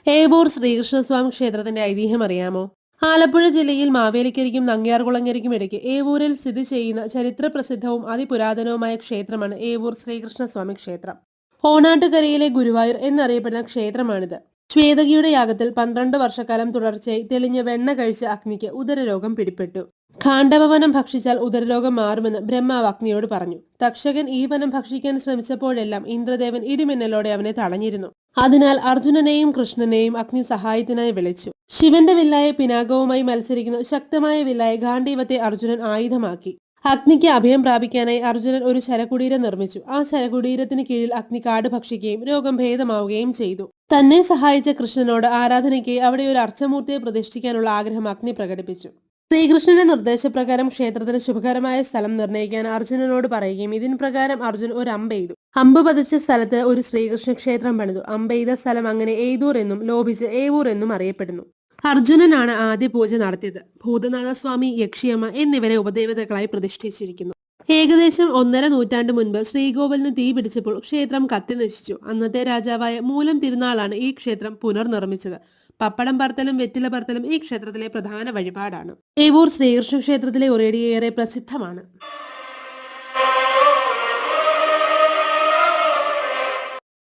ഏവൂർ ശ്രീകൃഷ്ണസ്വാമി ക്ഷേത്രത്തിന്റെ ഐതിഹ്യം അറിയാമോ? ആലപ്പുഴ ജില്ലയിൽ മാവേലിക്കരിക്കും നങ്ങ്യാർകുളങ്ങരയ്ക്കും ഇടയ്ക്ക് ഏവൂരിൽ സ്ഥിതി ചെയ്യുന്ന ചരിത്ര പ്രസിദ്ധവും അതിപുരാതനവുമായ ക്ഷേത്രമാണ് ഏവൂർ ശ്രീകൃഷ്ണസ്വാമി ക്ഷേത്രം. ഓണാട്ടുകരയിലെ ഗുരുവായൂർ എന്നറിയപ്പെടുന്ന ക്ഷേത്രമാണിത്. ശ്വേതകിയുടെ യാഗത്തിൽ 12 വർഷക്കാലം തുടർച്ചയായി തെളിഞ്ഞ വെണ്ണ കഴിച്ച അഗ്നിക്ക് ഉദരരോഗം പിടിപെട്ടു. ഖാണ്ഡവവനം ഭക്ഷിച്ചാൽ ഉദരരോഗം മാറുമെന്ന് ബ്രഹ്മാവ് അഗ്നിയോട് പറഞ്ഞു. തക്ഷകൻ ഈ വനം ഭക്ഷിക്കാൻ ശ്രമിച്ചപ്പോഴെല്ലാം ഇന്ദ്രദേവൻ ഇടിമിന്നലോടെ അവനെ തടഞ്ഞിരുന്നു. അതിനാൽ അർജുനനെയും കൃഷ്ണനെയും അഗ്നി സഹായത്തിനായി വിളിച്ചു. ശിവന്റെ വില്ലായ പിനാകവുമായി മത്സരിക്കുന്ന ശക്തമായ വില്ലായ ഗാണ്ഡീവത്തെ അർജുനൻ ആയുധമാക്കി. അഗ്നിക്ക് അഭയം പ്രാപിക്കാനായി അർജുനൻ ഒരു ശരകുടീരം നിർമ്മിച്ചു. ആ ശരകുടീരത്തിന് കീഴിൽ അഗ്നി കാട് ഭക്ഷിക്കുകയും രോഗം ഭേദമാവുകയും ചെയ്തു. തന്നെ സഹായിച്ച കൃഷ്ണനോട് ആരാധനയ്ക്കായി അവിടെ ഒരു അർച്ചമൂർത്തിയെ പ്രതിഷ്ഠിക്കാനുള്ള ആഗ്രഹം അഗ്നി പ്രകടിപ്പിച്ചു. ശ്രീകൃഷ്ണന്റെ നിർദ്ദേശപ്രകാരം ക്ഷേത്രത്തിന് ശുഭകരമായ സ്ഥലം നിർണ്ണയിക്കാൻ അർജുനനോട് പറയുകയും ഇതിന് പ്രകാരം അർജുൻ ഒരു അമ്പെയ്തു. അമ്പ് പതിച്ച സ്ഥലത്ത് ഒരു ശ്രീകൃഷ്ണ ക്ഷേത്രം പണിതു. അമ്പെയ്ത സ്ഥലം അങ്ങനെ എയ്തൂർ എന്നും ലോപിച്ച് ഏവൂർ എന്നും അറിയപ്പെടുന്നു. അർജുനനാണ് ആദ്യ പൂജ നടത്തിയത്. ഭൂതനാഥസ്വാമി, യക്ഷിയമ്മ എന്നിവരെ ഉപദേവതകളായി പ്രതിഷ്ഠിച്ചിരിക്കുന്നു. ഏകദേശം 1.5 നൂറ്റാണ്ട് മുൻപ് ശ്രീകോവിലിന് തീ പിടിച്ചപ്പോൾ ക്ഷേത്രം കത്തി നശിച്ചു. അന്നത്തെ രാജാവായ മൂലം തിരുനാളാണ് ഈ ക്ഷേത്രം പുനർനിർമ്മിച്ചത്. പപ്പടം പറത്തലും വെറ്റില പറത്തലും ഈ ക്ഷേത്രത്തിലെ പ്രധാന വഴിപാടാണ്. ഏവൂർ ശ്രീകൃഷ്ണ ക്ഷേത്രത്തിലെ ഉറേടിയേറെ പ്രസിദ്ധമാണ്.